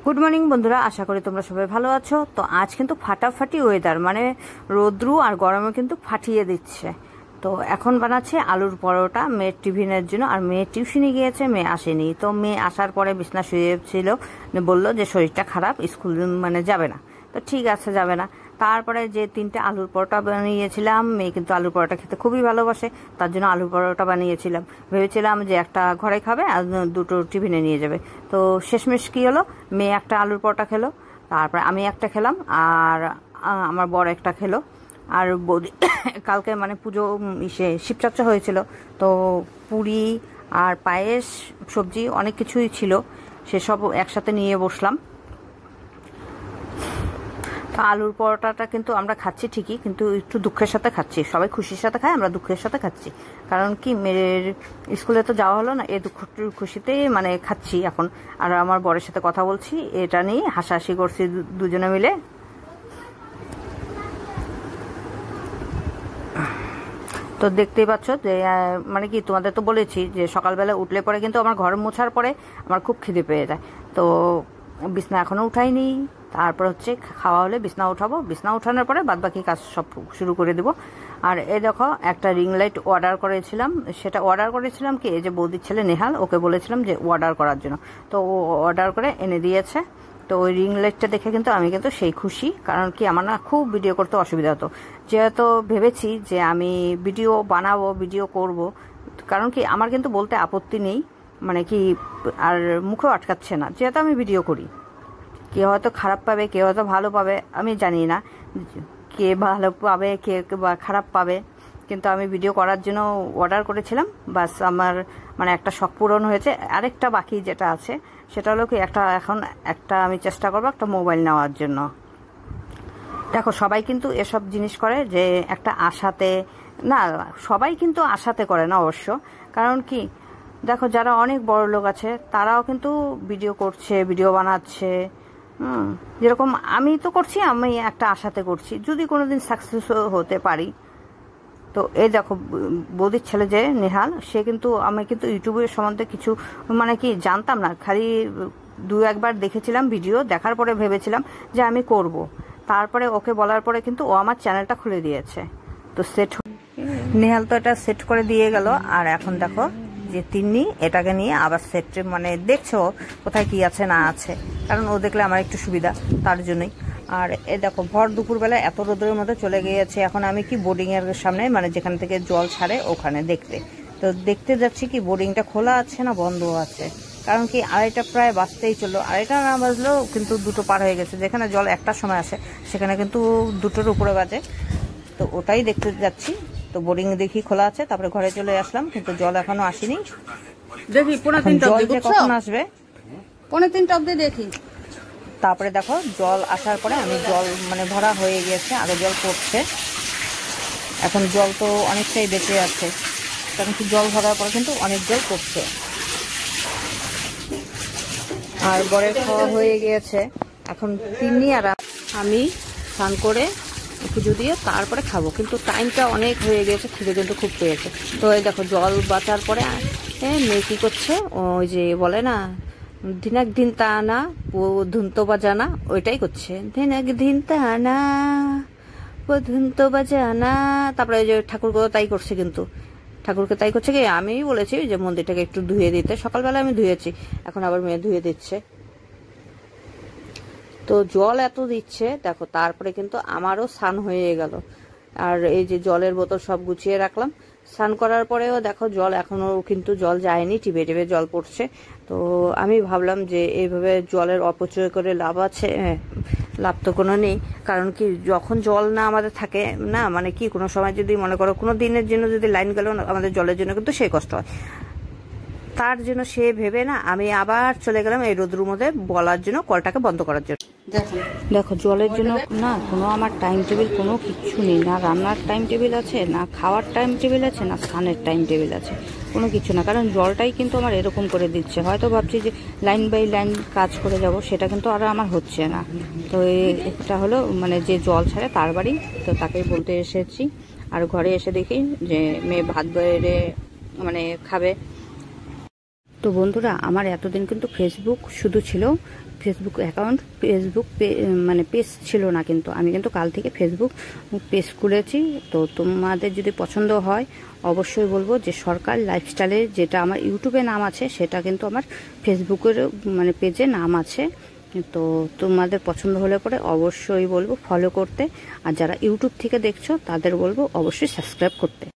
Good morning বন্ধুরা, আশা করি তোমরা সবাই ভালো আছো। তো আজ কিন্তু ফাটাফাটি ওয়েদার, মানে রোদ্রু আর গরমে কিন্তু ফাটিয়ে দিচ্ছে। তো এখন বানাচ্ছে আলুর পরোটা মেয়ের টিফিনের জন্য। আর মেয়ে টিউশনে গিয়েছে, মেয়ে আসেনি। তো মেয়ে আসার পরে বিছনা শুয়েছিল, বললো যে শরীরটা খারাপ, স্কুল মানে যাবে না। তো ঠিক আছে, যাবে না। তারপরে যে 3টে আলুর পরোটা বানিয়েছিলাম, মেয়ে কিন্তু আলুর পরোটা খেতে খুবই ভালোবাসে, তার জন্য আলুর পরোটা বানিয়েছিলাম। ভেবেছিলাম যে একটা ঘরে খাবে আর 2টো টিফিনে নিয়ে যাবে। তো শেষমেশ কী হলো, মেয়ে একটা আলুর পরোটা খেলো, তারপরে আমি একটা খেলাম, আর আমার বর একটা খেলো। আর বৌদি কালকে মানে পুজো শিবচর্চা হয়েছিল, তো পুরি আর পায়েস, সবজি অনেক কিছুই ছিল, সেসব একসাথে নিয়ে বসলাম। তো আলুর পরোটাটা কিন্তু আমরা খাচ্ছি ঠিকই, কিন্তু একটু দুঃখের সাথে খাচ্ছি। সবাই খুশির সাথে খায়, আমরা দুঃখের সাথে খাচ্ছি। কারণ কি, মেয়ের স্কুলে তো যাওয়া হলো না, এই দুঃখ খুশিতেই মানে খাচ্ছি এখন। আর আমার বরের সাথে কথা বলছি, এটা নিয়ে হাসাহাসি করছি দুজনে মিলে। তো দেখতেই পাচ্ছ যে মানে কি, তোমাদের তো বলেছি যে সকালবেলা উঠলে পরে কিন্তু আমার ঘর মোছার পরে আমার খুব খিদে পেয়ে যায়। তো বিছনা এখনও উঠাইনি, তারপর হচ্ছে খাওয়া হলে বিছনা উঠাবো, বিছনা উঠানোর পরে বাদবাকি কাজ সব শুরু করে দেবো। আর এই দেখো, একটা রিং লাইট অর্ডার করেছিলাম। সেটা অর্ডার করেছিলাম কি, এই যে বৌদির ছেলে নেহাল, ওকে বলেছিলাম যে অর্ডার করার জন্য, তো ও অর্ডার করে এনে দিয়েছে। তো ওই রিং লাইটটা দেখে কিন্তু আমি কিন্তু সেই খুশি। কারণ কি, আমার না খুব ভিডিও করতে অসুবিধা হতো, যেহেতু ভেবেছি যে আমি ভিডিও বানাবো, ভিডিও করব। কারণ কি, আমার কিন্তু বলতে আপত্তি নেই, মানে কি, আর মুখেও আটকাচ্ছে না, যেহেতু আমি ভিডিও করি। কেউ হয়তো খারাপ পাবে, কেউ হয়তো ভালো পাবে, আমি জানি না কে ভালো পাবে কে বা খারাপ পাবে। কিন্তু আমি ভিডিও করার জন্য অর্ডার করেছিলাম, বাস আমার মানে একটা শখ পূরণ হয়েছে। আরেকটা বাকি যেটা আছে সেটা হলো কি, এখন আমি চেষ্টা করবো একটা মোবাইল নেওয়ার জন্য। দেখো, সবাই কিন্তু এসব জিনিস করে যে একটা আশাতে, না সবাই কিন্তু আশাতে করে না অবশ্য। কারণ কি, দেখো যারা অনেক বড় লোক আছে তারাও কিন্তু ভিডিও করছে, ভিডিও বানাচ্ছে। যেরকম আমি তো করছি, আমি একটা আশাতে করছি, যদি কোনোদিন সাকসেস হতে পারি। তো এই দেখো, বৌদির ছেলে যে নেহাল, সে কিন্তু, আমি কিন্তু ইউটিউবের সম্বন্ধে কিছু মানে কি জানতাম না, খালি 2-1বার দেখেছিলাম ভিডিও, দেখার পরে ভেবেছিলাম যে আমি করব। তারপরে ওকে বলার পরে কিন্তু ও আমার চ্যানেলটা খুলে দিয়েছে। তো নেহাল তো এটা সেট করে দিয়ে গেল। আর এখন দেখো যে তিন্নি এটাকে নিয়ে আবার সেট, মানে দেখছো কোথায় কি আছে না আছে, কারণ ও দেখলে আমার একটু সুবিধা, তার জন্যই। আর এ দেখো, ভর দুপুরবেলা এত রোদের মধ্যে চলে গিয়েছে। এখন আমি কি, বোর্ডিংয়ের সামনে, মানে যেখান থেকে জল ছাড়ে ওখানে দেখতে। তো দেখতে যাচ্ছি কি, বোর্ডিংটা খোলা আছে না বন্ধ আছে। কারণ কি, 2:30 প্রায় বাজতেই চললো, 2:30 না বাজলেও কিন্তু 2টো পার হয়ে গেছে। যেখানে জল 1টার সময় আসে, সেখানে কিন্তু 2টোর উপরে বাজে। তো ওটাই দেখতে যাচ্ছি। তো বোর্ডিং দেখি খোলা আছে, তারপরে ঘরে চলে আসলাম, কিন্তু জল এখনো আসেনি। দেখি 3:30 অবধি, কখন আসবে 3:30 অবধি দেখি। তারপরে দেখো, জল আসার পরে আমি জল মানে ভরা হয়ে গেছে, আরো জল পড়ছে। এখন জল তো অনেকটাই বেঁচে আছে, কারণ কি জল ভরার পরে কিন্তু অনেক জল পড়ছে। আর বরের খাওয়া হয়ে গিয়েছে, এখন তিন্নি আর আমি স্নান করে পুজো দিয়ে তারপরে খাবো। কিন্তু টাইমটা অনেক হয়ে গেছে, খিদে কিন্তু খুব পেয়েছে। তো এই দেখো, জল বাঁচার পরে মেয়ে কী করছে, ওই যে বলে না, ধিনাক ধিন তানা ধুন্ত বাজানা, ওইটাই করছে, ধিনাক ধিন তানা ধুন্ত বাজানা। তারপরে ওই যে ঠাকুরকে তাই করছে, কিন্তু ঠাকুরকে তাই করছে কি, আমি বলেছি যে মন্দিরটাকে একটু ধুয়ে দিতে, সকালবেলা আমি ধুয়েছি, এখন আবার মেয়ে ধুয়ে দিচ্ছে। তো জল এত দিচ্ছে দেখো, তারপরে কিন্তু আমারও স্নান হয়ে গেল। আর এই যে জলের বোতল সব গুছিয়ে রাখলাম। স্নান করার পরেও দেখো, জল এখনো কিন্তু জল যায়নি, টিপে টিপে জল পড়ছে। তো আমি ভাবলাম যে এইভাবে জলের অপচয় করে লাভ আছে, লাভ তো কোনো নেই। কারণ কি, যখন জল না আমাদের থাকে না, মানে কি, কোনো সময় যদি মনে করো কোনো দিনের জন্য যদি লাইন গেল না, আমাদের জলের জন্য কিন্তু সেই কষ্ট হয়। তার জন্য সে ভেবে না, আমি আবার চলে গেলাম এই রোদ্রুর মধ্যে বলার জন্য, কলটাকে বন্ধ করার জন্য। দেখো, জলের জন্য না কোনো আমার টাইম টেবিল কোনো কিছু নেই, না রান্নার টাইম টেবিল আছে, না খাওয়ার টাইম টেবিল আছে, না স্নানের টাইম টেবিল আছে, কোনো কিছু না। কারণ জলটাই কিন্তু আমার এরকম করে দিচ্ছে। হয়তো ভাবছি যে লাইন বাই লাইন কাজ করে যাব, সেটা কিন্তু আর আমার হচ্ছে না। তো এটা হলো মানে যে জল ছাড়ে তার বাড়ি, তো তাকেই বলতে এসেছি। আর ঘরে এসে দেখি যে মেয়ে ভাত বেড়ে মানে খাবে। তো বন্ধুরা, আমার এতদিন কিন্তু ফেসবুক শুধু ছিল, ফেসবুক অ্যাকাউন্ট, ফেসবুক মানে পেজ ছিল না, কিন্তু আমি কিন্তু কাল থেকে ফেসবুক পেজ খুলেছি। তো তোমাদের যদি পছন্দ হয় অবশ্যই বলবো যে সরকার লাইফস্টাইলের যেটা আমার ইউটিউবে নাম আছে সেটা কিন্তু আমার ফেসবুকের মানে পেজে নাম আছে। তো তোমাদের পছন্দ হলে পরে অবশ্যই বলবো ফলো করতে, আর যারা ইউটিউব থেকে দেখছো তাদের বলবো অবশ্যই সাবস্ক্রাইব করতে।